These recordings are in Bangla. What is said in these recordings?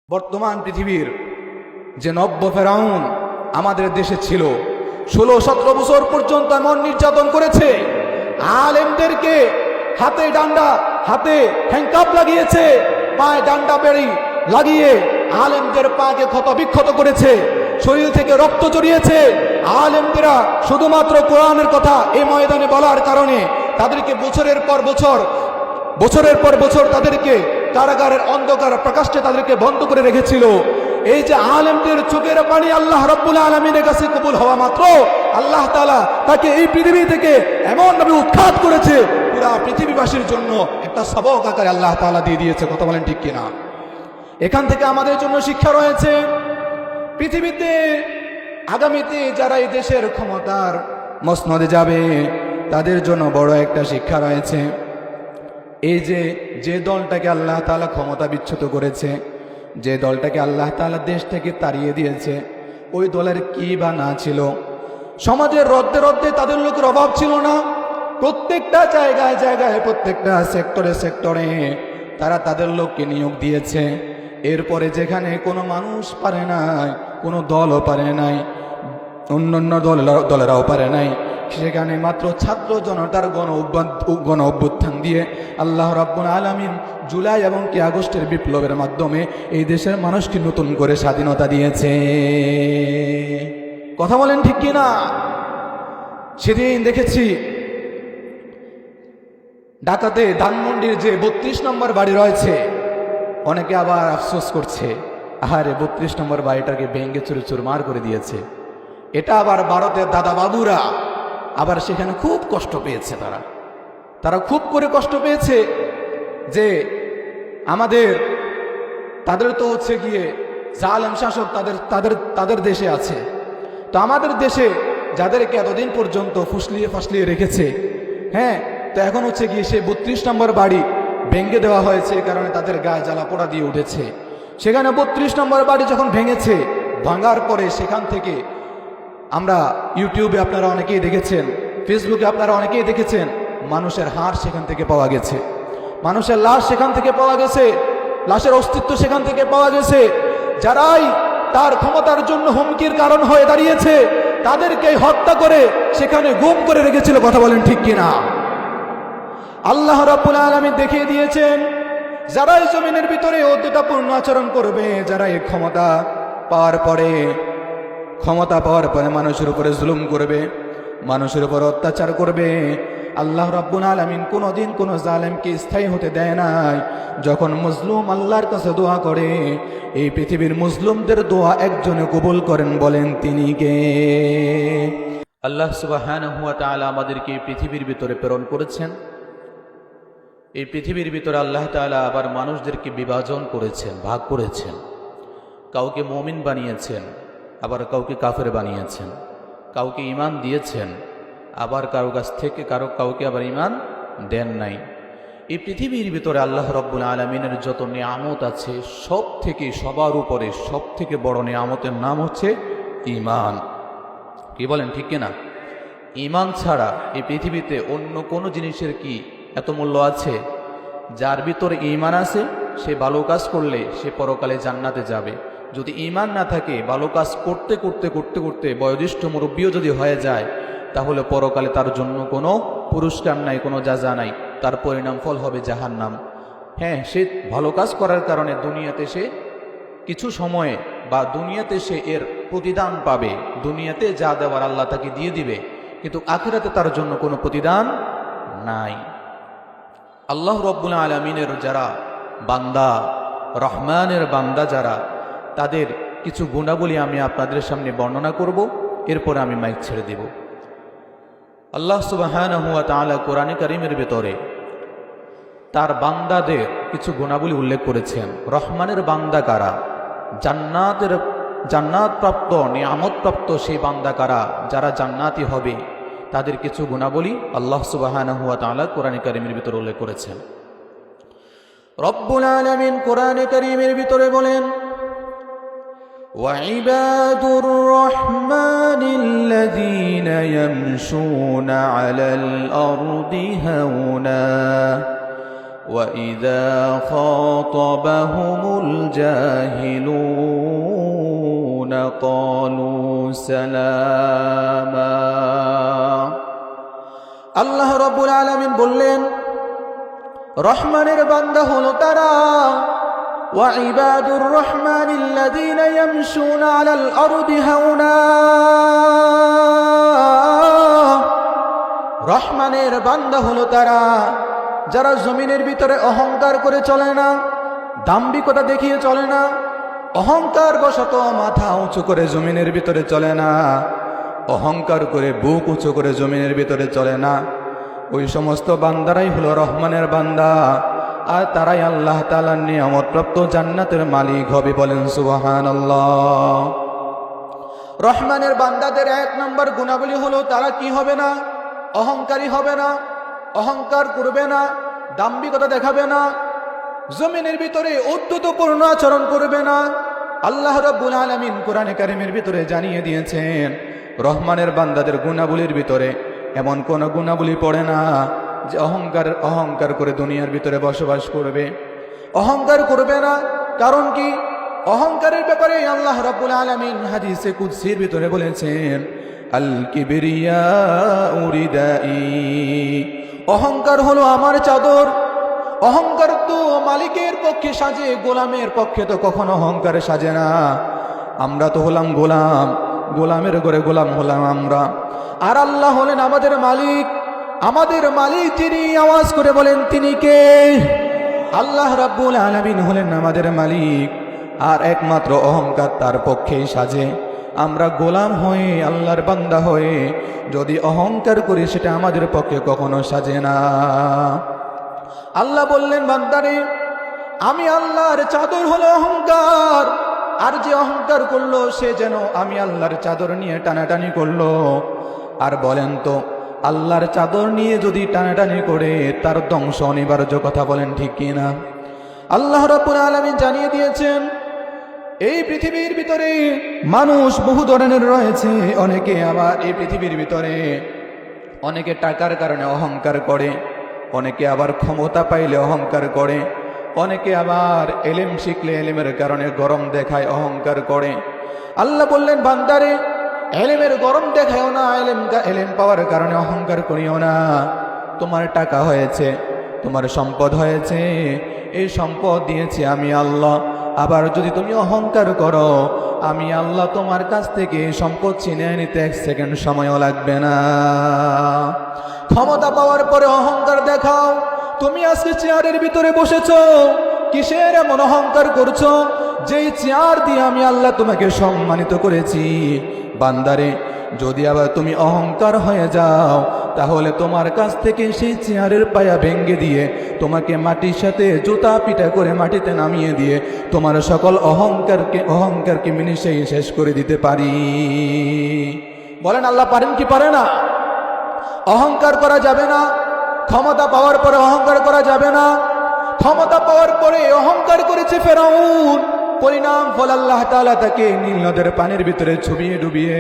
বর্তমান পৃথিবীর যে নব্য ফেরাউন আমাদের দেশে ছিল, 16-17 বছর পর্যন্ত এমন নির্যাতন করেছে। আলেমদেরকে হাতে ডান্ডা, হাতে হ্যান্ডকাপ লাগিয়েছে, পায়ে ডান্ডা বেড়ি লাগিয়ে আলেমদের পাকে ক্ষত বিক্ষত করেছে, শরীর থেকে রক্ত জড়িয়েছে। আলেমদেরা শুধুমাত্র কোরআনের কথা এই ময়দানে বলার কারণে তাদেরকে বছরের পর বছর তাদেরকে কারাগারের অন্ধকার প্রকাশ্যে তাদেরকে বন্ধ করে রেখেছিল। এই যে আলেমদের চোখের পানি আল্লাহ রাব্বুল আলামিনের কাছে কবুল হওয়া মাত্র আল্লাহ তাআলা তাকে এই পৃথিবী থেকে এমন ভাবে উৎখাত করেছে, পুরা পৃথিবীবাসীর জন্য একটা সবক আকারে আল্লাহ তাআলা দিয়ে দিয়েছে। কথা বলেন ঠিক কিনা? এখান থেকে আমাদের জন্য শিক্ষা রয়েছে। পৃথিবীতে আগামীতে যারা এই দেশের ক্ষমতার মসনদে যাবে তাদের জন্য বড় একটা শিক্ষা রয়েছে। এই যে দলটাকে আল্লাহ তাআলা ক্ষমতা বিচ্যুত করেছে, যে দলটাকে আল্লাহ তাআলা দেশ থেকে তাড়িয়ে দিয়েছে, ওই দলের কি বা না ছিল? সমাজের রদ্দে তাদের লোকের অভাব ছিল না। প্রত্যেকটা জায়গায় প্রত্যেকটা সেক্টরে তারা তাদের লোককে নিয়োগ দিয়েছে। এরপরে যেখানে কোনো মানুষ পারে নাই, কোনো দলও পারে নাই, অন্যান্য দলেরাও পারে নাই, সেখানে মাত্র ছাত্র জনতার গণ অভ্যুত্থান দিয়ে আল্লাহ রাব্বুল আলামিন জুলাই এবং কি আগস্টের বিপ্লবের মাধ্যমে এই দেশের মানুষকে নতুন করে স্বাধীনতা দিয়েছে। কথা বলেন ঠিক কিনা? সেদিন দেখেছি ঢাকাতে ধানমন্ডির যে 32 নম্বর বাড়ি রয়েছে, অনেকে আবার আফসোস করছে, আহারে 32 নম্বর বাড়িটাকে ভেঙে চুরমার করে দিয়েছে। এটা আবার ভারতের দাদা বাবুরা আবার সেখানে খুব কষ্ট পেয়েছে। তারা খুব করে কষ্ট পেয়েছে যে তাদের তো হচ্ছে গিয়ে জালেম শাসক তাদের দেশে আছে, তো আমাদের দেশে যাদেরকে এতদিন পর্যন্ত ফাসলিয়ে রেখেছে, হ্যাঁ, তো এখন হচ্ছে গিয়ে সেই 32 নম্বর বাড়ি ভেঙে দেওয়া হয়েছে, কারণে তাদের গায়ে জ্বালা পোড়া দিয়ে উঠেছে। সেখানে 32 নম্বর বাড়ি যখন ভেঙেছে, ভাঙার পরে সেখান থেকে আমরা ইউটিউবে আপনারা অনেকেই দেখেছেন, ফেসবুকে আপনারা অনেকেই দেখেছেন, মানুষের হাড় সেখান থেকে পাওয়া গেছে, মানুষের লাশ সেখান থেকে পাওয়া গেছে, লাশের অস্তিত্ব সেখান থেকে পাওয়া গেছে। যারাই তার ক্ষমতার জন্য হুমকির কারণ হয়ে দাঁড়িয়েছে তাদেরকে হত্যা করে সেখানে গুম করে রেখেছিল। কথা বলেন ঠিক কিনা? আল্লাহ রাব্বুল আলামিন দেখিয়ে দিয়েছেন, যারা এই জমিনের ভিতরে অদ্যতাপূর্ণ আচরণ করবে, যারা এই ক্ষমতা পাওয়ার পরে মানুষের উপরে জুলুম করবে, মানুষের উপর অত্যাচার করবে, আল্লাহ রাব্বুল আলামিন কোনোদিন কোনো জালেমকে স্থায়ী হতে দেয় নাই। যখন মজলুম আল্লাহর কাছে দোয়া করে, এই পৃথিবীর মুসলিমদের দোয়া একজনে কবুল করেন, বলেন তিনি কে? আল্লাহ সুবহানাহু ওয়া তাআলা আমাদেরকে এই পৃথিবীর ভিতরে প্রেরণ করেছেন। এই পৃথিবীর ভিতরে আল্লাহ তাআলা আবার মানুষদেরকে বিভাজন করেছেন, ভাগ করেছেন। কাউকে মুমিন বানিয়েছেন, আবার কাউকে কাফের বানিয়েছেন। কাউকে ঈমান দিয়েছেন, আবার কাউকে আবার ঈমান দেন নাই। এই পৃথিবীর ভিতরে আল্লাহ রাব্বুল আলামিনের যত নিয়ামত আছে, সবার উপরে সব থেকে বড় নিয়ামতের নাম হচ্ছে ঈমান। কি বলেন ঠিক কিনা? ঈমান ছাড়া এই পৃথিবীতে অন্য কোনো জিনিসের কি এত মূল্য আছে? যার ভিতরে ঈমান আছে সে ভালো কাজ করলে সে পরকালে জান্নাতে যাবে। যদি ঈমান না থাকে, ভালো কাজ করতে বয়োজ্যেষ্ঠ মুরব্বীও যদি হয়ে যায়, তাহলে পরকালে তার জন্য কোনো পুরস্কার নাই, কোনো যাজা নাই, তার পরিণাম ফল হবে জাহান্নাম। হ্যাঁ, সে ভালো কাজ করার কারণে দুনিয়াতে সে কিছু সময়ে বা দুনিয়াতে সে এর প্রতিদান পাবে, দুনিয়াতে যা দেওয়ার আল্লাহ তাকে দিয়ে দিবে, কিন্তু আখিরাতে তার জন্য কোনো প্রতিদান নাই। আল্লাহ রাব্বুল আলামিনের যারা বান্দা, রহমানের বান্দা যারা, তাদের কিছু গুণাবলী আমি আপনাদের সামনে বর্ণনা করব, এরপর আমি মাইক ছেড়ে দেব। আল্লাহ সুবহানাহু ওয়া তাআলা কোরআনে কারীমের ভিতরে তার বান্দাদের কিছু গুণাবলী উল্লেখ করেছেন। রহমানের বান্দা কারা? জান্নাত প্রাপ্ত, নিয়ামত প্রাপ্ত সেই বান্দা কারা? যারা জান্নাতি হবে, তাদের কিছু গুণাবলী আল্লাহ সুবহানাহু ওয়া তাআলা কোরআনে কারীমের ভিতরে উল্লেখ করেছেন। রব্বুল আলামিন কোরআনে কারীমের ভিতরে বলেন, وعباد الرحمن الذين يمشون على الأرض هونا وإذا خاطبهم الجاهلون قالوا سلاما আল্লাহ রাব্বুল আলামিন বললেন, রহমানের বান্দা হলো তারা, ওয়া ইবাদুর রহমানিল্লাযীনা ইয়ামশুনা আলাল আরদি হাওনা, রহমানের বান্দা হলো তারা যারা জমিনের ভিতরে অহংকার করে চলে না, দাম্ভিকতা দেখিয়ে চলে না, অহংকার বশত মাথা উঁচু করে জমিনের ভিতরে চলে না, অহংকার করে বুক উঁচু করে জমিনের ভিতরে চলে না। ওই সমস্ত বান্দারাই হলো রহমানের বান্দা, আর তারাই আল্লাহ তাআলার নিয়ামতপ্রাপ্ত জান্নাতের মালিক হবে। বলেন সুবহানাল্লাহ। রহমানের বান্দাদের 1 নম্বর গুণাবলী হলো তারা কি হবে না? অহংকারী হবে না, অহংকার করবে না, দাম্ভিকতা দেখাবে না, জমিনের ভিতরে উদ্ধতপূর্ণ আচরণ করবে না। আল্লাহ রাব্বুল আলামিন কোরআনে কারীমের ভিতরে জানিয়ে দিয়েছেন, রহমানের বান্দাদের গুণাবলীর ভিতরে এমন কোন গুণাবলী পড়ে না যে অহংকার করে দুনিয়ার ভিতরে বসবাস করবে, অহংকার করবে না। কারণ কি? অহংকারের ব্যাপারে আল্লাহ রাব্বুল আলামিন হাদিসে কুদসির ভিতরে বলেছেন, আল কিবরিয়াউ রিদাই, অহংকার হলো আমার চাদর। অহংকার তো মালিকের পক্ষে সাজে, গোলামের পক্ষে তো কখনো অহংকার সাজে না। আমরা তো হলাম গোলাম, গোলামের ঘরে গোলাম হলাম আমরা, আর আল্লাহ হলেন আমাদের মালিক। আমাদের মালিক যিনি, আওয়াজ করে বলেন তিনি কে? আল্লাহ রাব্বুল আলামিন হলেন আমাদের মালিক, আর একমাত্র অহংকার তার পক্ষেই সাজে। আমরা গোলাম হয়ে, আল্লাহর বান্দা হয়ে যদি অহংকার করি, সেটা আমাদের পক্ষে কখনো সাজে না। আল্লাহ বললেন, বান্দারে আমি আল্লাহর চাদর হলো অহংকার, আর যে অহংকার করলো সে যেন আমি আল্লাহর চাদর নিয়ে টানাটানি করলো। আর বলেন তো, আল্লাহর চাদর নিয়ে যদি টানাটানি করে তার ধ্বংস অনিবার্য, কথা বলেন ঠিক কিনা? আল্লাহ রাব্বুল আলামিন জানিয়ে দিয়েছেন, এই পৃথিবীর ভিতরে মানুষ বহু ধরনের রয়েছে। অনেকে আবার এই পৃথিবীর ভিতরে অনেকে টাকার কারণে অহংকার করে, অনেকে আবার ক্ষমতা পাইলে অহংকার করে, অনেকে আবার এলেম শিখলে এলেমের কারণে গরম দেখায়, অহংকার করে। আল্লাহ বললেন, বান্দারে এলেমের গরম দেখায়ও না, এলেম পাওয়ার কারণে অহংকার করিও না। তোমার টাকা হয়েছে, তোমার সম্পদ হয়েছে, এই সম্পদ দিয়েছি আমি আল্লাহ। আবার যদি তুমি অহংকার করো, আমি আল্লাহ তোমার কাছ থেকে এই সম্পদ ছিনিয়ে নিতে 1 সেকেন্ড সময়ও লাগবে না। ক্ষমতা পাওয়ার পরে অহংকার দেখাও। তুমি আজকে চেয়ারের ভিতরে বসেছো, কিসের এমন অহংকার করছো? যেই চেয়ার দিয়ে আমি আল্লাহ তোমাকে সম্মানিত করেছি। বান্দারে, যদি আবার তুমি অহংকার হয়ে যাও, তাহলে তোমার কাছ থেকে সেই চেয়ারের পায়া ভেঙ্গে দিয়ে, তোমাকে মাটির সাথে জুতা পিটা করে মাটিতে নামিয়ে দিয়ে, তোমার সকল অহংকারকে মিনিশেই শেষ করে দিতে পারি। বলেন আল্লাহ পারেন কি পারে না? অহংকার করা যাবে না। ক্ষমতা পাওয়ার পরে অহংকার করা যাবে না। ক্ষমতা পাওয়ার পরে অহংকার করেছে ফেরাউন, পরিণাম ফল আল্লাহ তাআলা তাকে নীল নদের পানির ভিতরে চুবিয়ে ডুবিয়ে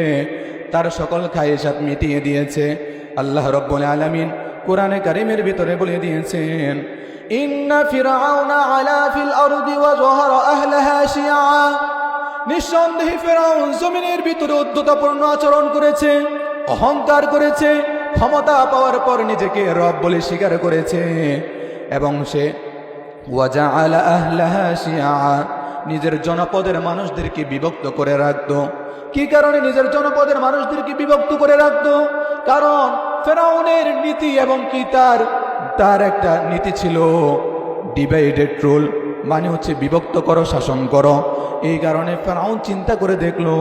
তার সকল খায়েশাত মিটিয়ে দিয়েছে। আল্লাহ রাব্বুল আলামিন কোরআনে কারীমের ভিতরে বলে দিয়েছেন, ইন্না ফিরআউনা আলা ফিল আরদি ওয়া যাহারা আহলাহা শিয়া, নিঃসন্দেহে ফেরাউন জমিনের ভিতরে উদ্ধতপূর্ণ আচরণ করেছে, অহংকার করেছে, ক্ষমতা পাওয়ার পর নিজেকে রব বলে স্বীকার করেছে, এবং সে ওয়াজআলা আহলাহা শিয়া, নিজের জনপদের মানুষদেরকে বিভক্ত করে রাখতো। কি কারণে নিজের জনপদের মানুষদেরকে বিভক্ত করে রাখতো? কারণ ফেরাউনের নীতি এবং কি তার একটা নীতি ছিল ডিভাইডেড রুল, মানে হচ্ছে বিভক্ত করো, শাসন করো। এই কারণে ফেরাউন চিন্তা করে দেখলো,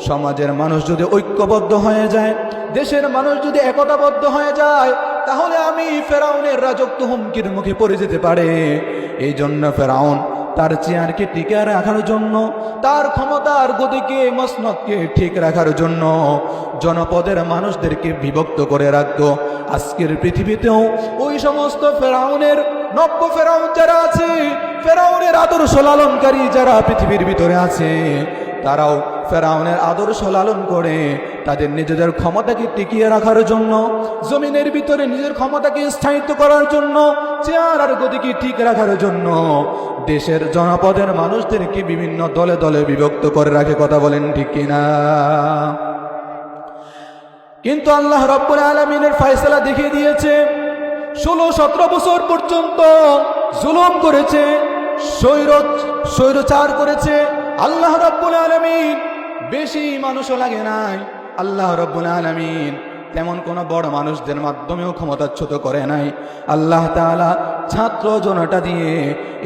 সমাজের মানুষ যদি ঐক্যবদ্ধ হয়ে যায়, দেশের মানুষ যদি একতাবদ্ধ হয়ে যায়, তাহলে আমি ফেরাউনের রাজত্ব হুমকির মুখে পড়ে যেতে পারে। এই জন্য ফেরাউন তার চেয়ারকে টিকে রাখার জন্য, তার ক্ষমতার গতিকে মসনদকে ঠিক রাখার জন্য জনপদের মানুষদেরকে বিভক্ত করে রাখতো। আজকের পৃথিবীতেও ওই সমস্ত ফেরাউনের নব্য ফেরাউন যারা আছে, ফেরাউনের আদর্শ লালনকারী যারা পৃথিবীর ভিতরে আছে, তারাও ফেরাউনের আদর্শ লালন করে তাদের নিজেদের ক্ষমতাকে টিকিয়ে রাখার জন্য, জমিনের ভিতরে নিজের ক্ষমতাকে স্থায়িত্ব করার জন্য, চেয়ার আর গদিকে ঠিক রাখার জন্য দেশের জনপদের মানুষদেরকে বিভিন্ন দলে দলে বিভক্ত করে রাখে। কথা বলেন ঠিক কিনা? কিন্তু আল্লাহ রাব্বুল আলামিনের ফয়সালা দেখিয়ে দিয়েছে, 16-17 বছর পর্যন্ত জুলুম করেছে, স্বৈরচার করেছে। আল্লাহ রাব্বুল আলামিন বেশি মানুষও লাগে নাই। আল্লাহ রাব্বুল আলামিন তেমন কোন বড় মানুষদের মাধ্যমেও ক্ষমতাচ্যুত করে নাই। আল্লাহ তাআলা ছাত্র জনতা দিয়ে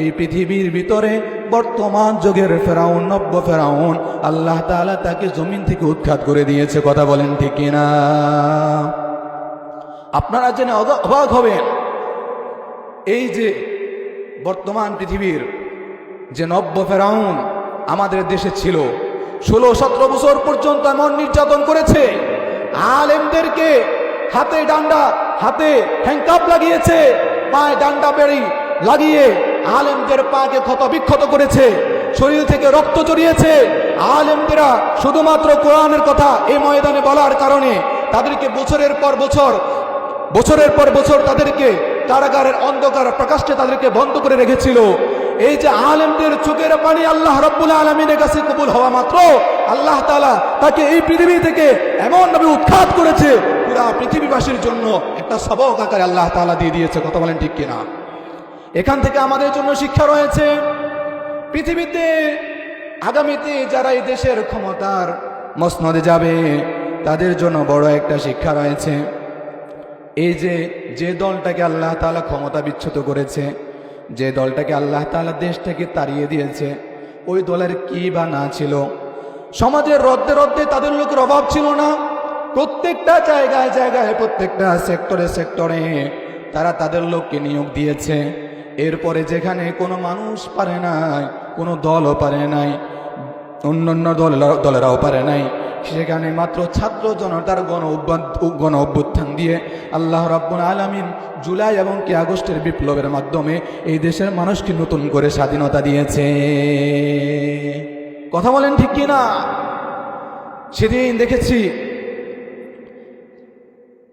এই পৃথিবীর ভিতরে বর্তমান যুগের ফেরাউন, নব্য ফেরাউন, আল্লাহ তাআলা তাকে জমিন থেকে উৎখাত করে দিয়েছে। কথা বলেন ঠিক কিনা? আপনারা জেনে অবাক হবেন, এই যে বর্তমান পৃথিবীর যে নব্য ফেরাউন আমাদের দেশে ছিল, 16-17 বছর পর্যন্ত এমন নির্যাতন করেছে, আলেমদেরকে হাতে ডান্ডা, হাতে হ্যান্ডকাপ লাগিয়েছে, পায়ে ডান্ডা বেড়ি লাগিয়ে আলেমদের পাকে ক্ষত বিক্ষত করেছে, শরীর থেকে রক্ত জড়িয়েছে। আলেমদেরা শুধুমাত্র কোরআনের কথা এই ময়দানে বলার কারণে তাদেরকে বছরের পর বছর তাদেরকে কারাগারের অন্ধকার প্রকাশ্যে তাদেরকে বন্ধ করে রেখেছিল। এই যে আলেমদের চোখের পানি আল্লাহ রাব্বুল আলামিনের কাছে কবুল হওয়া মাত্র আল্লাহ তাআলা তাকে এই পৃথিবী থেকে এমন ভাবে উৎখাত করেছে, পুরা পৃথিবীবাসীর জন্য একটা সবক আকারে আল্লাহ তাআলা দিয়ে দিয়েছে। কথা বলেন ঠিক কিনা? এখান থেকে আমাদের জন্য শিক্ষা রয়েছে, পৃথিবীতে আগামীতে যারা এই দেশের ক্ষমতার মসনদে যাবে তাদের জন্য বড় একটা শিক্ষা রয়েছে। এই যে দলটাকে আল্লাহ তাআলা ক্ষমতা বিচ্যুত করেছে, যে দলটাকে আল্লাহ তাআলা দেশ থেকে তাড়িয়ে দিয়েছে, ওই দলের কি বা না ছিল? সমাজের রদ্দে রদ্দে তাদের লোকের অভাব ছিল না। প্রত্যেকটা জায়গায় জায়গায়, প্রত্যেকটা সেক্টরে তারা তাদের লোককে নিয়োগ দিয়েছে। এরপরে যেখানে কোনো মানুষ পারে নাই, কোনো দলও পারে নাই, অন্যান্য দলেরাও পারে নাই, সেখানে মাত্র ছাত্র জনতার গণ অভ্যুত্থান দিয়ে আল্লাহ রাব্বুল আলামিন জুলাই এবং কি আগস্টের বিপ্লবের মাধ্যমে এই দেশের মানুষকে নতুন করে স্বাধীনতা দিয়েছে। কথা বলেন ঠিক কিনা? সেদিন দেখেছি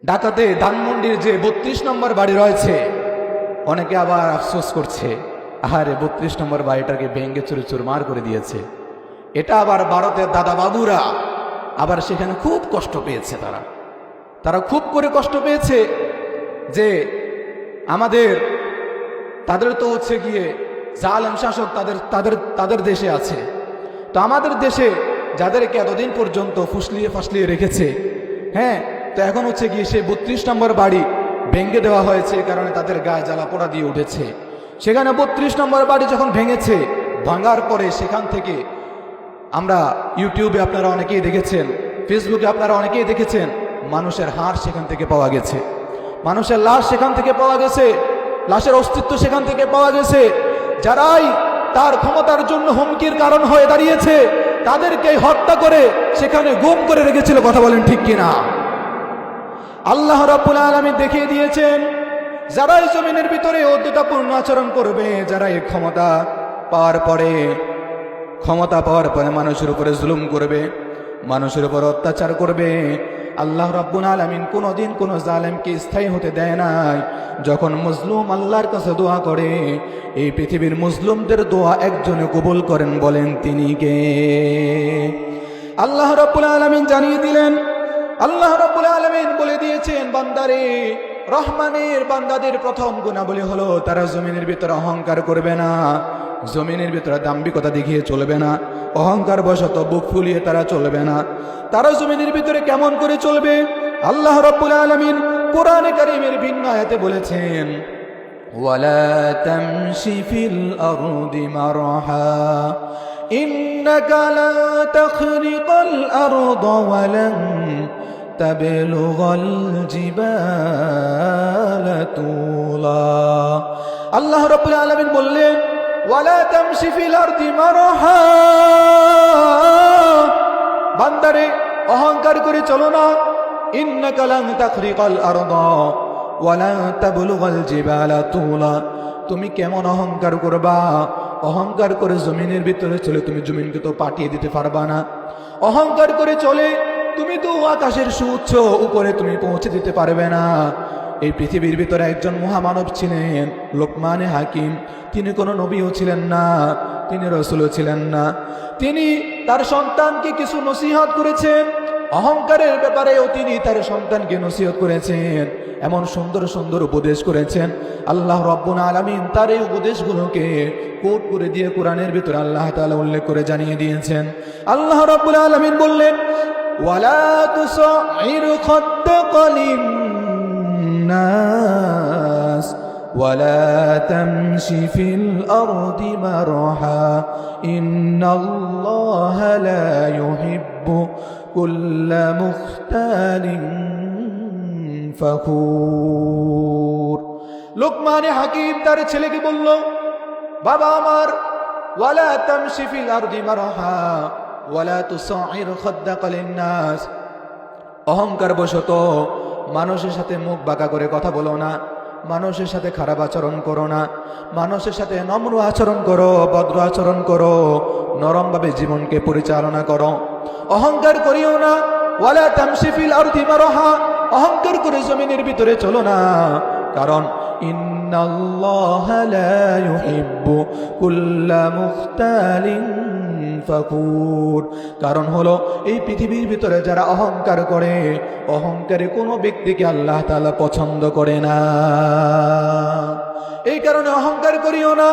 ঢাকাতে ধানমন্ডির যে 32 নম্বর বাড়ি রয়েছে, অনেকে আবার আফসোস করছে, আহারে 32 নম্বর বাড়িটাকে ভেঙে চুরমার করে দিয়েছে। এটা আবার ভারতের দাদা বাবুরা আবার সেখানে খুব কষ্ট পেয়েছে। তারা খুব করে কষ্ট পেয়েছে যে তাদের তো হচ্ছে গিয়ে জালেম শাসক তাদের দেশে আছে, তো আমাদের দেশে যাদেরকে এতদিন পর্যন্ত ফাসলিয়ে রেখেছে, হ্যাঁ, তো এখন হচ্ছে গিয়ে সেই 32 নম্বর বাড়ি ভেঙে দেওয়া হয়েছে, কারণে তাদের গায়ে জ্বালা পোড়া দিয়ে উঠেছে। সেখানে 32 নম্বর বাড়ি যখন ভেঙেছে, ভাঙার পরে সেখান থেকে আমরা ইউটিউবে আপনারা অনেকেই দেখেছেন, ফেসবুকে আপনারা অনেকেই দেখেছেন, মানুষের হাড় সেখান থেকে পাওয়া গেছে, মানুষের লাশ সেখান থেকে পাওয়া গেছে, লাশের অস্তিত্ব সেখান থেকে পাওয়া গেছে। যারাই তার ক্ষমতার জন্য হুমকির কারণ হয়ে দাঁড়িয়েছে তাদেরকে হত্যা করে সেখানে গুম করে রেখেছিল। কথা বলেন ঠিক কিনা? আল্লাহ রাব্বুল আলামিন দেখিয়ে দিয়েছেন, যারা এই জমিনের ভিতরে অদ্যতাপূর্ণ আচরণ করবে, যারা এই ক্ষমতা পাওয়ার পরে মানুষের উপরে জুলুম করবে, মানুষের উপর অত্যাচার করবে, আল্লাহ রাব্বুল আলামিন কোনোদিন কোনো জালেমকে স্থায়ী হতে দেয় নাই। যখন মজলুম আল্লাহর কাছে দোয়া করে, এই পৃথিবীর মুসলিমদের দোয়া একজনে কবুল করেন, বলেন তিনি কে? আল্লাহ রাব্বুল আলামিন জানিয়ে দিলেন, আল্লাহ রাব্বুল আলামিন বলে দিয়েছেন, বান্দারে, রহমানের বান্দাদের প্রথম গুণাবলী হলো তারা জমিনের ভিতরে অহংকার করবে না, জমিনের ভিতরে দাম্ভিকতা দেখিয়ে চলবে না, অহংকার বশত বুক ফুলিয়ে তারা চলবে না। তারা জমিনের ভিতরে কেমন করে চলবে? আল্লাহ রাব্বুল আলামিন কোরআনে কারীমের ভিন্ন আয়াতে বলেছেন, ওয়ালা তামশি ফিল আরদি মারহা ইন্নাকা লা তাখরিকাল আরদা ওয়ালান তাবলুগাল জিবালা তুলা। আল্লাহ রাব্বুল আলামিন বললেন, ওয়ালা তামশি ফিল আরদি মারহা, বান্দারে অহংকার করে চলো না, ইন্নাকা লান তাখরিকাল আরদা ওয়ালা তাবলুগাল জিবালা তুলা, তুমি কেমন অহংকার করবা? অহংকার করে জমিনের ভিতরে চলে তুমি জমিনকে তো পাঠিয়ে দিতে পারবা না। অহংকার করে চলে তুমি তো আকাশের সুউচ্চ উপরে তুমি পৌঁছে দিতে পারবে না। এই পৃথিবীর ভিতরে একজন মহামানব ছিলেন লোকমানে হাকিম। তিনি কোনো নবীও ছিলেন না, তিনি রসুলও ছিলেন না। তিনি তার সন্তানকে কিছু নসিহত করেছেন। অহংকারের ব্যাপারেও তিনি তার সন্তানকে নসিহত করেছেন। এমন সুন্দর সুন্দর উপদেশ করেছেন, আল্লাহ রাব্বুল আলামিন তার এই উপদেশগুলোকে কোট করে দিয়ে কোরআনের ভিতরে আল্লাহ তাআলা উল্লেখ করে জানিয়ে দিয়েছেন। আল্লাহ রাব্বুল আলামিন বললেন, ওয়ালা তুসাইর খাদ্দাকা লিন্নাস ওয়ালা তামশি ফিল আরদি মারহা ইন্নাল্লাহা লা ইউহিব্বু কুল্লা মুখতালিন ফখুর। লোকমানে হাকিম তার ছেলেকে বলল, বাবা আমার, ওয়ালা তামশি ফিল আরদি মারহা ওয়ালা তুসাইর খাদ্দাকা লিন্নাস, অহংকার বশত মানুষের সাথে মুখ বাঁকা করে কথা বলো না, মানুষের সাথে খারাপ আচরণ করো না, মানুষের সাথে নম্র আচরণ করো, ভদ্র আচরণ করো, নরমভাবে জীবনকে পরিচালনা করো, অহংকার করিও না। ওয়ালা তামশি ফিল আরদি মারহা, অহংকার করে জমিনের ভিতরে চলো না, কারণ ইন্নাল্লাহা লা ইউহিব্বু কুল্লা মুখতালিন ফখুর, কারণ হলো এই পৃথিবীর ভিতরে যারা অহংকার করে, অহংকারে কোনো ব্যক্তিকে আল্লাহ তাআলা পছন্দ করে না। এই কারণে অহংকার করিও না।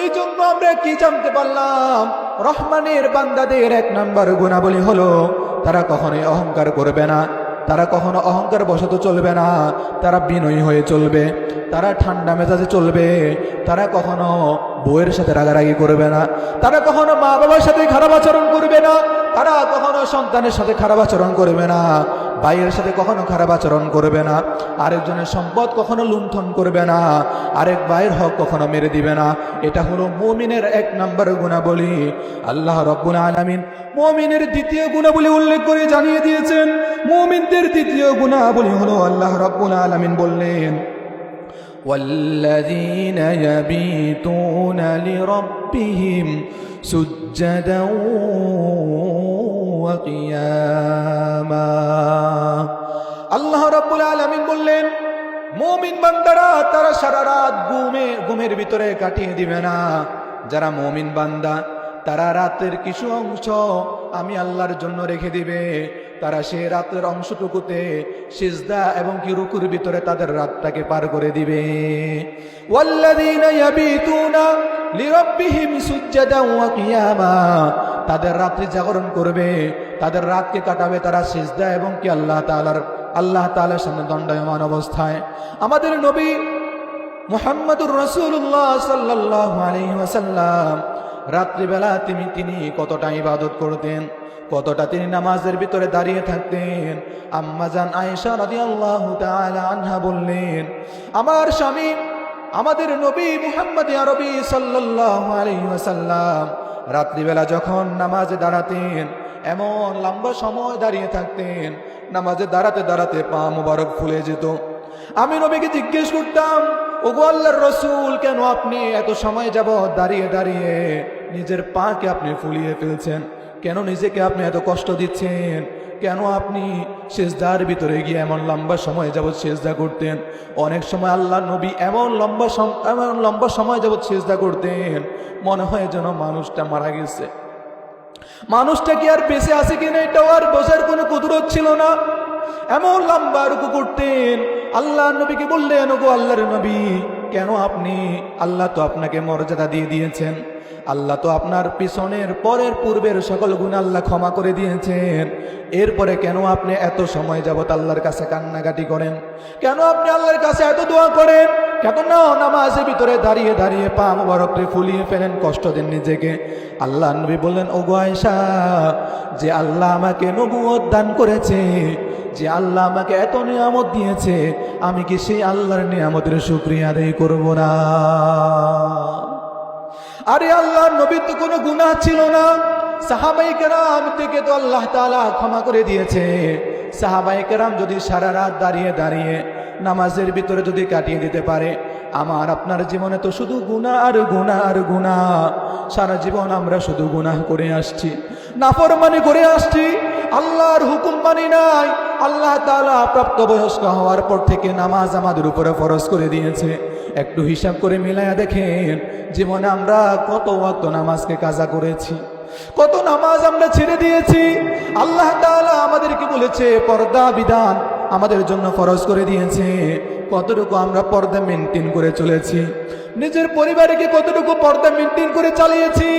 এই জন্য আমরা কি জানতে পারলাম, রহমানের বান্দাদের এক নাম্বার গুণাবলী হলো তারা কখনোই অহংকার করবে না, তারা কখনো অহংকার বশত চলবে না, তারা বিনয়ী হয়ে চলবে, তারা ঠান্ডা মেজাজে চলবে, তারা কখনো বউয়ের সাথে রাগারাগি করবে না, তারা কখনো মা বাবার সাথে খারাপ আচরণ করবে না, তারা কখনো সন্তানের সাথে খারাপ আচরণ করবে না, ভাইয়ের সাথে কখনো খারাপ আচরণ করবে না, আরেকজনের সম্পদ কখনো লুণ্ঠন করবে না, আরেক ভাইয়ের হক কখনো মেরে দিবে না। এটা হলো মুমিনের এক নাম্বার গুণাবলী। আল্লাহ রাব্বুল আলামিন মুমিনের দ্বিতীয় গুণাবলী উল্লেখ করে জানিয়ে দিয়েছেন। মুমিনদের দ্বিতীয় গুণাবলী হলো, আল্লাহ রাব্বুল আলামিন বললেন, والذين يبيتون لربهم سجدا وقياما। আল্লাহ রাব্বুল আলামিন বললেন, মুমিন বান্দারা তারা সারা রাত ঘুমের ভিতরে কাটিয়ে দিবে না। যারা মুমিন বান্দা তারা রাতের কিছু অংশ আমি আল্লাহর জন্য রেখে দিবে, তারা সেই রাতের অংশটুকুতে সিজদা এবং কি রুকুর ভিতরে তাদের রাতটাকে পার করে দিবে। ওয়াল্লাযীনা ইয়াবিতুনা লিরাব্বিহিম সুজদান ওয়া কিয়ামা, তাদের রাত্রি জাগরণ করবে, তাদের রাতকে কাটাবে তারা সিজদা এবং কি আল্লাহ তাআলার সামনে দণ্ডায়মান অবস্থায়। আমাদের নবী মুহাম্মদুর রাসূলুল্লাহ সাল্লাল্লাহু আলাইহি ওয়াসাল্লাম রাত্রিবেলা তিনি কতটা ইবাদত করতেন, কতটা তিনি নামাজের ভিতরে দাঁড়িয়ে থাকতেন। আম্মা জান আয়েশা রাদিয়াল্লাহু তাআলা আনহা বললেন, আমার স্বামী আমাদের নবী মুহাম্মদ আরবি সাল্লাল্লাহু আলাইহি ওয়াসাল্লাম রাত্রিবেলা যখন নামাজে দাঁড়াতেন, এমন লম্বা সময় দাঁড়িয়ে থাকতেন, নামাজে দাঁড়াতে দাঁড়াতে পা মুবারক ফুলে যেত। আমি নবীকে জিজ্ঞেস করতাম, ওগো আল্লাহর রাসূল, কেন আপনি এত সময় যাবত দাঁড়িয়ে দাঁড়িয়ে নিজের পাকে আপনি ফুলিয়ে ফেলছেন? কেন নিজেকে আপনি এত কষ্ট দিচ্ছেন? কেন আপনি সিজদার ভিতরে গিয়ে এমন লম্বা সময় যাবত সিজদা করতেন? অনেক সময় আল্লাহ নবী এমন লম্বা সময় যাবত সিজদা করতেন, মনে হয় যেন মানুষটা মারা গেছে। মানুষটা কি আর বেঁচে আছে কিনা এটাও আর বোঝার কোনো কুদরত ছিল না। এমন লম্বা রুকু করতেন। আল্লাহ নবীকে বললেন, ওগো আল্লাহর নবী, কেন আপনি, আল্লাহ তো আপনাকে মর্যাদা দিয়ে দিয়েছেন, আল্লাহ তো আপনার পিছনের পরের পূর্বের সকল গুনাহ আল্লাহ ক্ষমা করে দিয়েছেন, এরপরে কেন আপনি এত সময় যাবত আল্লাহর কাছে কান্নাকাটি করেন? কেন আপনি আল্লাহর কাছে এত দোয়া করেন? কেন না নামাজের ভিতরে দাঁড়িয়ে দাঁড়িয়ে পা মুবারককে ফুলিয়ে ফেলেন, কষ্ট দেন নিজেকে? আল্লাহ নবী বললেন, ওগো আয়েশা, যে আল্লাহ আমাকে নবুয়ত দান করেছে, যে আল্লাহ আমাকে এত নিয়ামত দিয়েছে, আমি কি সেই আল্লাহর নিয়ামতের শুকরিয়া আদায় করব না? আরে আল্লাহর নবীর তো কোনো গুনাহ ছিল না, সাহাবায়ে কেরাম থেকে তো আল্লাহ তাআলা ক্ষমা করে দিয়েছে। সাহাবায়ে কেরাম যদি সারা রাত দাঁড়িয়ে দাঁড়িয়ে নামাজের ভিতরে যদি কাটিয়ে দিতে পারে, আমার আপনার জীবনে তো শুধু গুনাহ আর গুনাহ আর গুনাহ। সারা জীবন আমরা শুধু গুনাহ করে আসছি, নাফরমানি করে আসছি, আল্লাহর হুকুম মানি নাই। আল্লাহ তাআলা প্রাপ্তবয়স্ক হওয়ার পর থেকে নামাজ আমাদের উপরে ফরজ করে দিয়েছে। একটু হিসাব করে মিলায়া দেখেন, জীবনে আমরা কত ওয়াক্ত নামাজকে কাজা করেছি, কত নামাজ আমরা ছেড়ে দিয়েছি। আল্লাহ তাআলা আমাদেরকে বলেছে পর্দা বিধান আমাদের জন্য ফরজ করে দিয়েছে, কতটুকু আমরা পর্দা মেনটেন করে চলেছি, নিজের পরিবারকে কতটুকু পর্দা মেনটেন করে চালিয়েছি,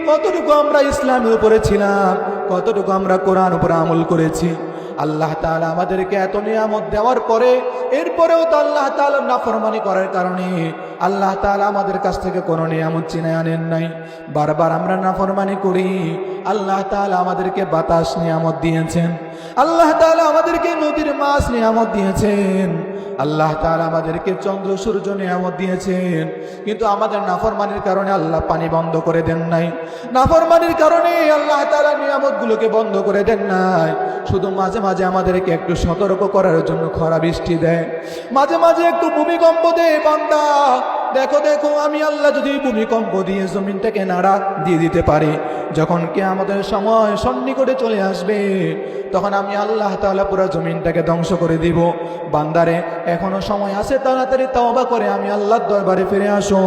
কতটুকু আমরা ইসলামের উপরে ছিলাম, কতটুকু আমরা কোরআন উপরে আমল করেছি। আল্লাহ তাআলা আমাদেরকে এত নিয়ামত দেওয়ার পরে এরপরেও তো আল্লাহ তাআলা নাফরমানি করার কারণে আল্লাহ তাআলা আমাদের কাছ থেকে কোনো নিয়ামত চিনে আনেন নাই। বারবার আমরা নাফরমানি করি। আল্লাহ তাআলা আমাদেরকে বাতাস নিয়ামত দিয়েছেন, আল্লাহ তাআলা আমাদেরকে নদীর মাছ নিয়ামত দিয়েছেন, আল্লাহ তাআলা আমাদেরকে চন্দ্র সূর্য নিয়ামত দিয়েছেন, কিন্তু আমাদের নাফরমানির কারণে আল্লাহ পানি বন্ধ করে দেন নাই। নাফরমানির কারণে আল্লাহ তাআলা নিয়ামতগুলোকে বন্ধ করে দেন নাই। শুধু মাঝে মাঝে আমাদেরকে একটু সতর্ক করার জন্য খরা বৃষ্টি দেয়, মাঝে মাঝে একটু ভূমিকম্প দেয়। বান্দা দেখো দেখো, আমি আল্লাহ যদি ভূমিকম্প দিয়ে জমিনটাকে নাড়া দিয়ে দিতে পারি, যখন কিয়ামতের সময় সন্নিকটে চলে আসবে, তখন আমি আল্লাহ তাআলা পুরো জমিনটাকে ধ্বংস করে দিব। বান্দারে এখনো সময় আছে, তাড়াতাড়ি তওবা করে আমি আল্লাহর দরবারে ফিরে আসো।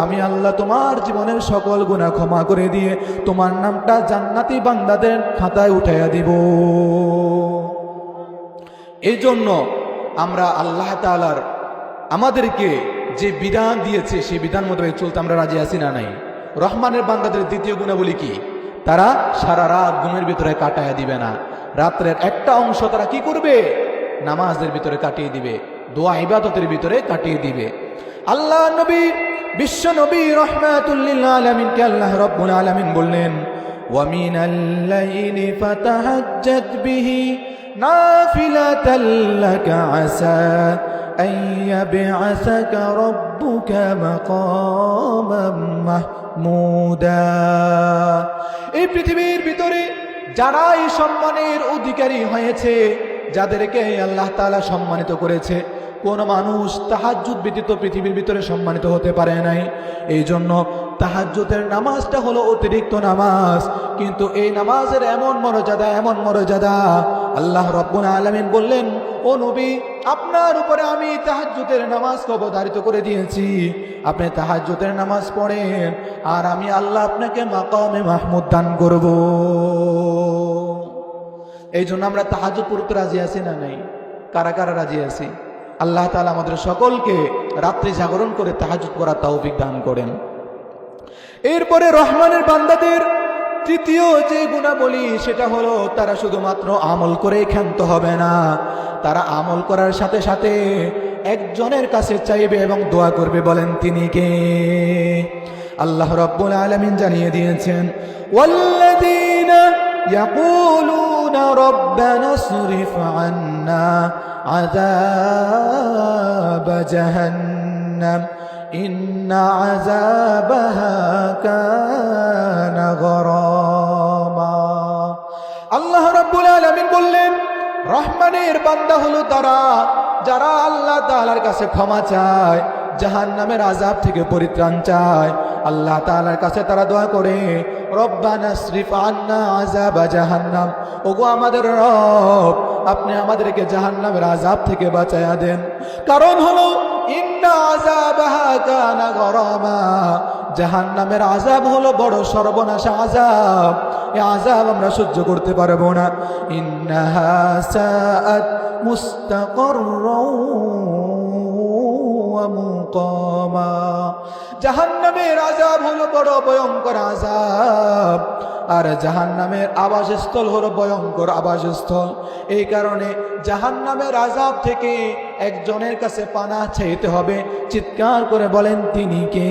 আমি আল্লাহ তোমার জীবনের সকল গুনাহ ক্ষমা করে দিয়ে তোমার নামটা জান্নাতি বান্দাদের খাতায় উঠাইয়া দিব। এই জন্য আমরা আল্লাহ তাআলার আমাদেরকে যে বিধান দিয়েছে সেই বিধান মোতাবেক চলতে আমরা রাজি আছি না নাই? রহমানের বান্দাদের দ্বিতীয় গুণাবলী কি? তারা সারা রাত ঘুমের ভিতরে কাটায়া দিবে না। রাত্রের একটা অংশ তারা কি করবে? নামাজের ভিতরে কাটিয়ে দিবে, দোয়া ইবাদতের ভিতরে কাটিয়ে দিবে। আল্লাহ নবী, বিশ্ব নবী রাহমাতুল লিল আলামিনকে আল্লাহ রাব্বুল আলামিন বললেন, ওয়া মিনাল লাইলি ফাতাহাজ্জাদ বিহি নাফিলাতাল লাকা আসা আন ইয়াবআসাকা রাব্বুকা মাকামান মাহমুদা। এই পৃথিবীর ভিতরে যারা এই সম্মানের অধিকারী হয়েছে, যাদেরকে আল্লাহ তাআলা সম্মানিত করেছে, কোন মানুষ তাহাজ্জুদ ব্যতীত পৃথিবীর ভিতরে সম্মানিত হতে পারে নাই। এই জন্য তাহাজ্জুদের নামাজটা হলো অতিরিক্ত নামাজ, কিন্তু এই নামাজের এমন মর্যাদা, এমন মর্যাদা, আল্লাহ রাব্বুল আলামিন বললেন, ও নবী, আপনার উপরে আমি তাহাজ্জুদের নামাজকে অবধারিত করে দিয়েছি। আপনি তাহাজ্জুদের নামাজ পড়েন, আর আমি আল্লাহ আপনাকে মাকামে মাহমুদ দান করব। এই জন্য আমরা তাহাজ্জুদ পড়তে রাজি আছি না নাই? কারা কারা রাজি আছি? আল্লাহ তাআলা আমাদের সকলকে রাত্রি জাগরণ করে তাহাজ্জুদ করার তৌফিক দান করেন। এরপরে রহমানের বান্দাদের তৃতীয় যে গুণাবলী, সেটা হলো তারা শুধুমাত্র আমল করেই ক্ষান্ত হবে না, তারা আমল করার সাথে সাথে একজনের কাছে চাইবে এবং দোয়া করবে। বলেন তিনি কে? আল্লাহ রাব্বুল আলামিন জানিয়ে দিয়েছেন, ওয়াল্লাযীনা ইয়াকুলুনা রাব্বানা ইসরিফ আন্না আযাব জাহান্নাম ইন্না আযাবাহা কানা গরামা। আল্লাহ রাব্বুল আলামিন বললেন, রহমানের বান্দা হলো তারা যারা আল্লাহ তাআলার কাছে ক্ষমা চায়, জাহান্নামের আযাব থেকে পরিত্রাণ চায়। আল্লাহ তাআলার কাছে তারা দোয়া করে, রব্বানা ইসরিফ আন্না আযাবা জাহান্নাম, ওগো আমাদের রব, আপনি আমাদেরকে জাহান্নামের আযাব থেকে বাঁচায়া দেন। কারণ হলো ইন্না আযাবাহা কানা গরামা, জাহান্নামের আযাব হলো বড় সর্বনাশা আযাব, এই আযাব আমরা সহ্য করতে পারবো না। ইন্নাহা সাআত মুস্তাকাররাও ওয়া মুকামা, জাহান্নামের আযাব হলো বড় ভয়ঙ্কর আযাব, আর জাহান্নামের আবাসস্থল হলো ভয়ঙ্কর আবাসস্থল। এই কারণে জাহান্নামের আযাব থেকে একজনের কাছে পানাহ চাইতে হবে। চিৎকার করে বলেন তিনি কে?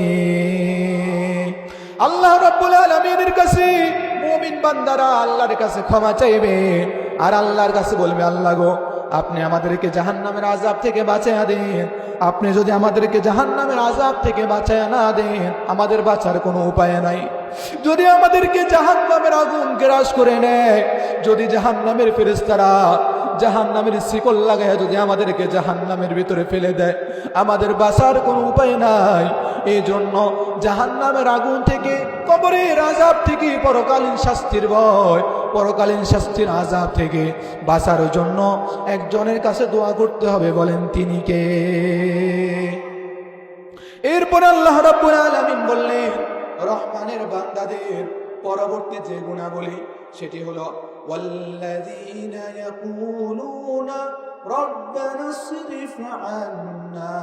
আল্লাহ রাব্বুল আলামিনের কাছে মুমিন বান্দারা আল্লাহর কাছে ক্ষমা চাইবে, আর আল্লাহর কাছে বলবে, আল্লাহ গো, আপনি আমাদেরকে জাহান্নামের আযাব থেকে বাঁচায়া দেন। আপনি যদি আমাদেরকে জাহান্নামের আযাব থেকে বাঁচায়া না দেন, আমাদের বাঁচার কোনো উপায় নাই। যদি আমাদেরকে জাহান্নামের আগুন গ্রাস করে নেয়, যদি জাহান্নামের ফেরেশতারা জাহান্নামের শিকল লাগায় যদি আমাদেরকে জাহান্নামের ভিতরে ফেলে দেয়, আমাদের বাঁচার কোনো উপায় নাই। এই জন্য জাহান্নামের আগুন থেকে, কবরের আযাব থেকে, পরকালীন শাস্তির ভয়, পরকালীন শাস্তির আযাব থেকে বাঁচার জন্য একজনের কাছে দোয়া করতে হবে। বলেন তিনি কে? এরপরে আল্লাহ রাব্বুল আলামিন বললেন রহমানের বান্দাদের পরবর্তী যে গুণাবলী সেটি হলো ওয়াল্লাযীনা ইয়াকুলুনা রব্বানা ইসরিফ আন্না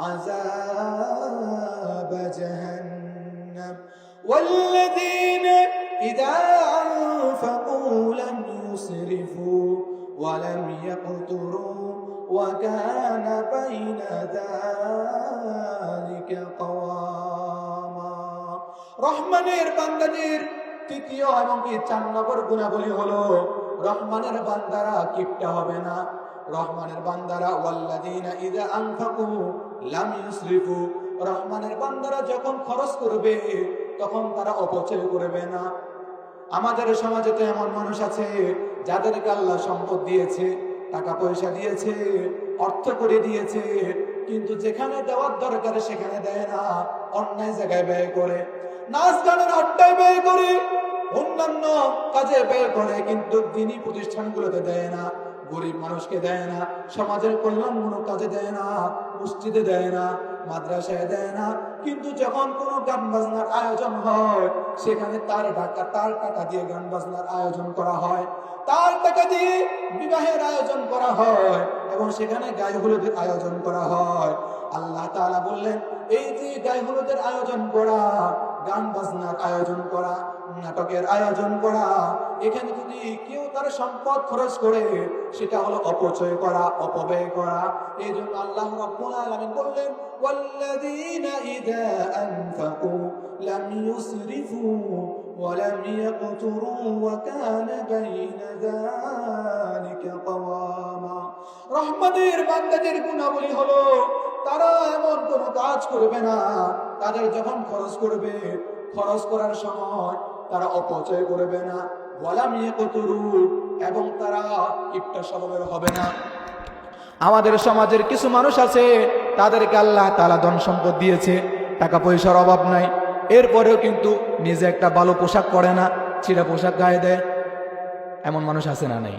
আযাব জাহান্নাম ওয়াল্লাযীনা ইযা আনফাকু লাম ইউসরিফু ওয়া লাম ইয়াকতুরু ওয়া কানা বাইনা যালিকা কাওয়ামা। রহমানের বান্দাদের তৃতীয় এবং 4 নম্বর গুণাবলী হলো রহমানের বান্দারা কিপটা হবে না। রহমানের বান্দারা ওয়াল্লাযীনা ইযা আনফাকু লাম ইউসরিফু, রহমানের বান্দারা যখন খরচ করবে তখন তারা অপচয় করবে না। আমাদের সমাজে তো এমন মানুষ আছে যাদেরকে আল্লাহ সম্পদ দিয়েছে, টাকা পয়সা দিয়েছে, অর্থ করে দিয়েছে, কিন্তু যেখানে দেওয়ার দরকার সেখানে দেয় না, অন্যায় জায়গায় ব্যয় করে, নাচ গানের আড্ডায় ব্যয় করে, অন্যান্য কাজে ব্যয় করে, কিন্তু দিনী প্রতিষ্ঠানগুলোতে দেয় না, গরিব মানুষকে দেয় না, সমাজের কল্যাণমূলক কাজে দেয় না, মসজিদে দেয় না, মাদ্রাসায় দেয় না। কিন্তু যখন কোনো গান বাজনার আয়োজন হয় সেখানে তার টাকা দিয়ে গান বাজনার আয়োজন করা হয়, তার টাকা দিয়ে বিবাহের আয়োজন করা হয় এবং সেখানে গায়ে হলুদের আয়োজন করা হয়। আল্লাহ তাআলা বললেন এই যে গায়ে হলুদের আয়োজন করা, গান বাজনার আয়োজন করা, নাটকের আয়োজন করা, এখানে যদি কেউ তার সম্পদ খরচ করে সেটা হলো অপচয় করা, অপব্যয় করা। এই জন্য আল্লাহ রাব্বুল আলামিন বললেন ওয়াল্লাযীনা ইযা আনফাকু লাম ইউসরিফু ওয়া লাম ইয়াকতুরু ওয়া কানা বাইনা যালিকা কাওয়ামা। রহমানের বান্দাদের গুণাবলী হলো তারা এমন কোনো কাজ করবে না, তাদের যখন খরচ করবে, খরচ করার সময় তারা অপচয় করবে না, ওয়ালাম ইয়াকতুরু, এবং তারা কিপটা স্বভাবের হবে না। আমাদের সমাজের কিছু মানুষ আছে তাদেরকে আল্লাহ তাআলা ধন সম্পদ দিয়েছে, টাকা পয়সার অভাব নাই, এরপরেও কিন্তু নিজে একটা ভালো পোশাক পরে না, ছিঁড়া পোশাক গায়ে দেয়। এমন মানুষ আছে না নাই?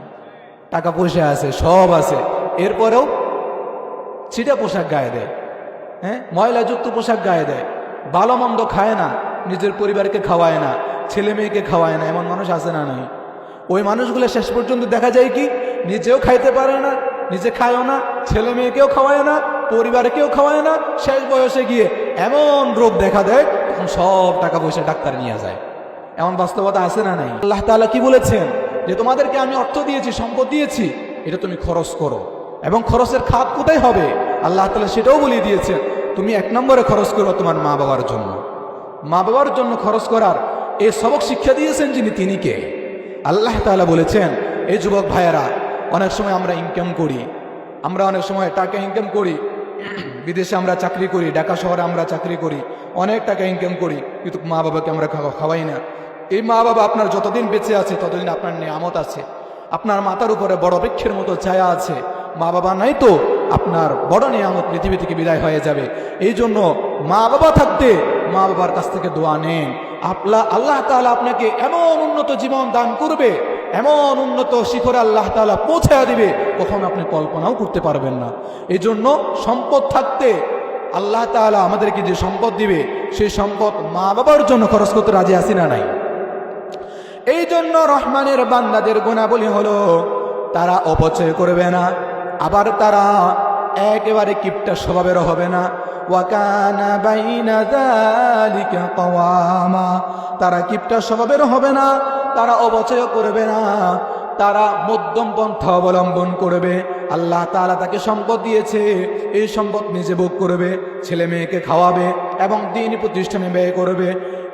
টাকা পয়সা আছে, সব আছে, এরপরেও ছিঁড়া পোশাক গায়ে দেয়, হ্যাঁ, ময়লাযুক্ত পোশাক গায়ে দেয়, ভালো মন্দ খায় না, নিজের পরিবারকে খাওয়ায় না, ছেলে মেয়েকে খাওয়ায় না। এমন মানুষ আছে না নাই? ওই মানুষগুলো শেষ পর্যন্ত দেখা যায় কি নিজেও খাইতে পারে না, নিজে খায়ও না, ছেলে মেয়েকেও খাওয়ায় না, পরিবারকেও খাওয়ায় না, শেষ বয়সে গিয়ে এমন রোগ দেখা দেয় তখন সব টাকা পয়সা ডাক্তার নিয়ে যায়। এমন বাস্তবতা আছে না নাই? আল্লাহ তাআলা কি বলেছেন যে তোমাদেরকে আমি অর্থ দিয়েছি, সম্পদ দিয়েছি, এটা তুমি খরচ করো, এবং খরচের খাত কোথায় হবে আল্লাহ তাআলা সেটাও বলে দিয়েছেন। তুমি 1 নম্বরে খরচ করো তোমার মা বাবার জন্য। মা বাবার জন্য খরচ করার এই সবক শিক্ষা দিয়েছেন যিনি, তিনি কে? আল্লাহ তাআলা বলেছেন এই যুবক ভাইয়েরা, অনেক সময় আমরা ইনকাম করি, আমরা অনেক সময় টাকা ইনকাম করি, বিদেশে আমরা চাকরি করি, ঢাকা শহরে আমরা চাকরি করি, অনেক টাকা ইনকাম করি, কিন্তু মা বাবাকে আমরা খাওয়াই না। এই মা বাবা আপনার যতদিন বেঁচে আছে ততদিন আপনার নিয়ামত আছে, আপনার মাথার উপরে বড় বৃক্ষের মতো ছায়া আছে। মা বাবা নাই তো আপনার বড় নিয়ামত পৃথিবী থেকে বিদায় হয়ে যাবে। এই জন্য মা বাবা থাকতে মা বাবার কাছ থেকে দোয়া নেন। আল্লাহ তাআলা আপনাকে এমন উন্নত জীবন দান করবে, এমন উন্নত শিখরে আল্লাহ তাআলা পৌঁছায়া দিবে, কখনো আপনি কল্পনাও করতে পারবেন না। এই জন্য সম্পদ থাকতে আল্লাহ তাআলা আমাদেরকে যে সম্পদ দিবে সেই সম্পদ মা বাবার জন্য খরচ করতে রাজি আছি না নাই? এই জন্য রহমানের বান্দাদের গুণাবলী হলো তারা অপচয় করবে না, আবার তারা একেবারে কিপটা স্বভাবের হবে না। ওয়া কানা বাইনা যালিকা কাওয়ামা, তারা কিপটা স্বভাবের হবে না, তারা অপচয় করবে না, তারা মধ্যম পন্থা অবলম্বন করবে। আল্লাহ তাআলা তাকে সম্পদ দিয়েছে, এই সম্পদ নিজে ভোগ করবে, ছেলে মেয়েকে খাওয়াবে এবং দ্বীনি প্রতিষ্ঠানে ব্যয় করবে।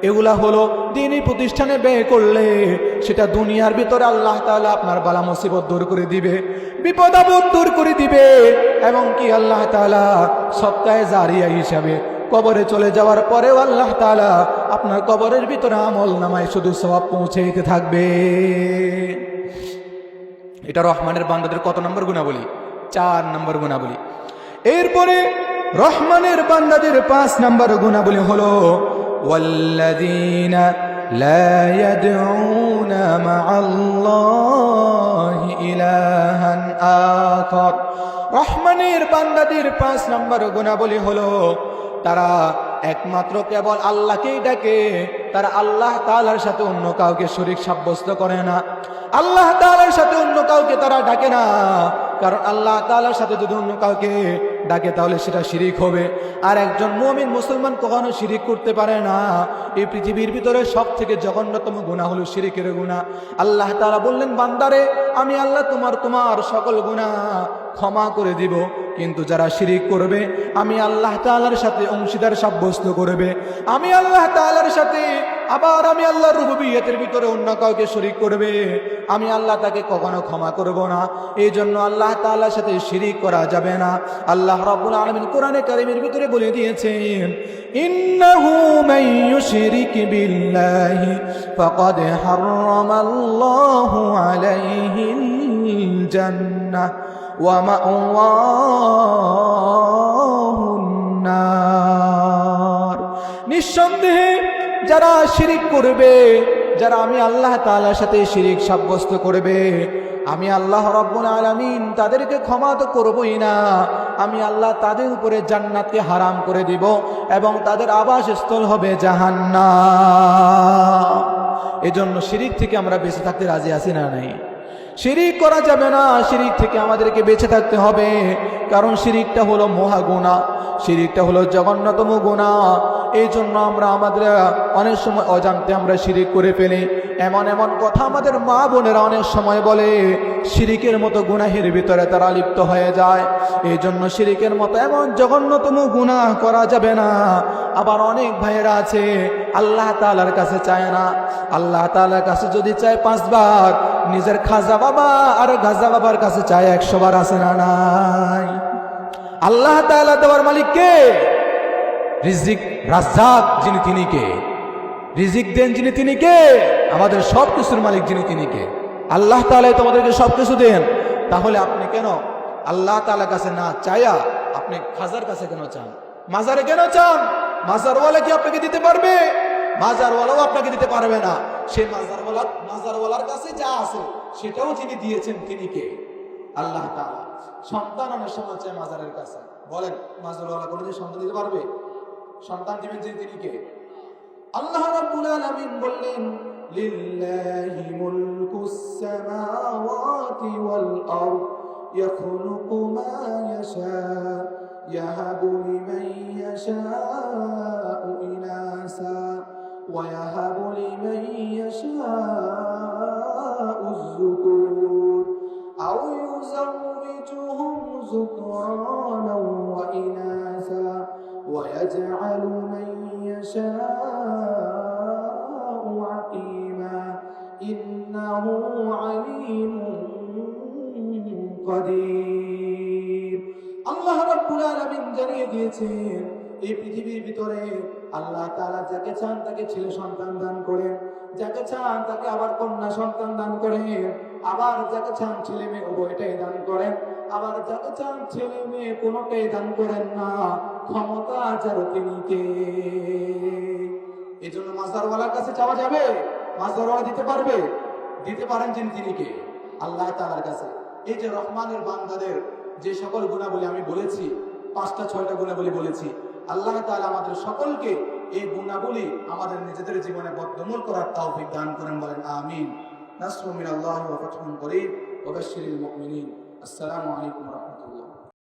এগুলা হলো দ্বীনি প্রতিষ্ঠানে ব্যয় করলে সেটা দুনিয়ার ভিতরে আল্লাহ তাআলা আপনার বালা মুসিবত দূর করে দিবে, বিপদ আপদ দূর করে দিবে, এবং কি আল্লাহ তাআলা সবকায়ে জারিয়া হিসাবে কবরে চলে যাওয়ার পরেও আল্লাহ তাআলা আপনার কবরের ভিতরে আমল নামায় শুধু সওয়াব পৌঁছে দিতে থাকবে। এটা রহমানের বান্দাদের কত নম্বর গুণাবলী? 4 নম্বর গুণাবলী। এরপরে রহমানের বান্দাদের 5 নম্বর গুণাবলী হলো ওয়াল্লাযীনা লা ইয়াদউনা মা'আল্লাহি ইলাহান আখার। রহমানের বান্দাদের 5 নম্বর গুণাবলী হলো তারা একমাত্র কেবল আল্লাহকেই ডাকে, তারা আল্লাহ তাআলার সাথে অন্য কাউকে শরীক সাব্যস্ত করে না। আল্লাহ তাআলার সাথে অন্য কাউকে তারা ডাকে না, কারণ আল্লাহ তাআলার সাথে যদি অন্য কাউকে ডাকে তাহলে সেটা শিরিক হবে। আর একজন মুমিন মুসলমান কখনো শিরিক করতে পারে না। এই পৃথিবীর ভিতরে সব থেকে জঘন্যতম গুনাহ হলো শিরিকের গুনাহ। আল্লাহ তাআলা বললেন, বান্দারে আমি আল্লাহ তোমার সকল গুনাহ ক্ষমা করে দিব, কিন্তু যারা শিরিক করবে, আমি আল্লাহ তাআলার সাথে অংশীদার সাব্যস্ত করবে, আমি আল্লাহ তাআলার সাথে আবার আমি আল্লাহর রুবুবিয়্যতের ভিতরে অন্য কাউকে শরীক করবে, আমি আল্লাহ তাকে কখনো ক্ষমা করব না। এই জন্য আল্লাহ তাআলার সাথে শিরিক করা যাবে না। আল্লাহ রাব্বুল আলামিন কোরআনে কারীমের ভিতরে বলে দিয়েছেন, ইন্নাহু মান ইউশরিক বিল্লাহি ফাকাদ হারামাল্লাহু আলাইহিল জান্নাহ ওয়া মা'ওয়াহুন নার। নিঃসন্দেহে যারা শিরিক করবে, যারা আমি আল্লাহ তাআলার সাথে শিরিক সাব্যস্ত করবে, আমি আল্লাহ রাব্বুল আলামিন তাদেরকে ক্ষমা তো করবই না, আমি আল্লাহ তাদের উপরে জান্নাতকে হারাম করে দিব এবং তাদের আবাসস্থল হবে জাহান্নাম। এজন্য শিরিক থেকে আমরা বেঁচে থাকতে রাজি আছি না নাই? শিরিক করা যাবে না, শিরিক থেকে আমাদেরকে বেঁচে থাকতে হবে, কারণ শিরিকটা হলো মহা গুনাহ, শিরিকটা হলো জঘন্যতম গুনাহ। এই জন্য আমরা আমাদের অনেক সময় অজান্তে আমরা শিরিক করে ফেলি। এমন এমন কথা আমাদের মা বোনেরা অনেক সময় বলে, শিরিকের মতো গুনাহের ভিতরে তারা লিপ্ত হয়ে যায়। এই জন্য শিরিকের মতো এমন জঘন্যতম গুনাহ করা যাবে না। আবার অনেক ভাইয়েরা আছে আল্লাহ তাআলার কাছে চায় না, আল্লাহ তাআলার কাছে যদি চায় 5 বার, নিজের খাজা বাবা আর গাজা বাবার কাছে চায় 100 বার, আছে না নাই? আল্লাহ তাআলা দেওয়ার মালিক কে? রিজিক রাজ্জাক যিনি, তিনি কে? রিজিক দেন যিনি, তিনি কে? আমাদের সব কিছুর মালিক যিনি, তিনি কে? আল্লাহ তাআলা তোমাদেরকে সব কিছু দেন। তাহলে আপনি কেন আল্লাহ তাআলার কাছে না চাইয়া আপনি খাজার কাছে কেন চান? মাজারে কেন চান? মাজারওয়ালা কি আপনাকে দিতে পারবে? মাজারওয়ালাও আপনাকে দিতে পারবে না। সেই মাজারওয়ালার কাছে যা আছে সেটাও যিনি দিয়েছেন, তিনি কে? আল্লাহ তাআলা। সন্তান অনেক সময় চায় মাজারের কাছে। বলেন, মাজারওয়ালা কোনোদিন সন্তান দিতে পারবে? সন্তান দিবেন যিনি, তিনি কে? আল্লাহ রাব্বুল আলামিন বললেন, লিল্লাহি মুলকুস সামাওয়াতি ওয়াল আরদ ইয়াখলুকু মা ইয়াশা ইয়াহাবু লিমান ইয়াশাউ ইনাসা ওয়া ইয়াহাবু লিমান ইয়াশাউ যুকুর আও ইউযাওwijuhum যুকরানাও ওয়া ইনাসা ওয়া ইয়াজআলু মান يشاء عقيما إنه عليم قدير। আল্লাহ রাব্বুল আলামিন জানিয়ে দিয়েছেন, এই পৃথিবীর ভিতরে আল্লাহ তাআলা যাকে চান তাকে ছেলে সন্তান দান করেন, যাকে চান তাকে আবার কন্যা সন্তান দান করেন, আবার যাকে চান ছেলে মেয়ে উভয়টাই দান করেন, আবার যাকে চান ছেলে মেয়ে কোনোটাই দান করেন না। ক্ষমতা যার, তিনি কে? এই জন্য মাজারওয়ালার কাছে চাওয়া যাবে? মাজারওয়ালা দিতে পারবে? দিতে পারেন যিনি, তিনি কে? আল্লাহ তাআলার কাছে। এই যে রহমানের বান্দাদের যে সকল গুণাবলী আমি বলেছি, 5টা 6টা গুণাবলী বলেছি, আল্লাহ তাআলা আমাদের সকলকে এই গুণাবলী আমাদের নিজেদের জীবনে বদ্ধমূল করার তৌফিক দান করেন। বলেন আমিন। নাসরুম মিনাল্লাহি ওয়া ফাতহুন করিব ওয়া বাশশিরিল মুমিনিন। আসসালামু আলাইকুম ওয়া রাহমাতুল্লাহ।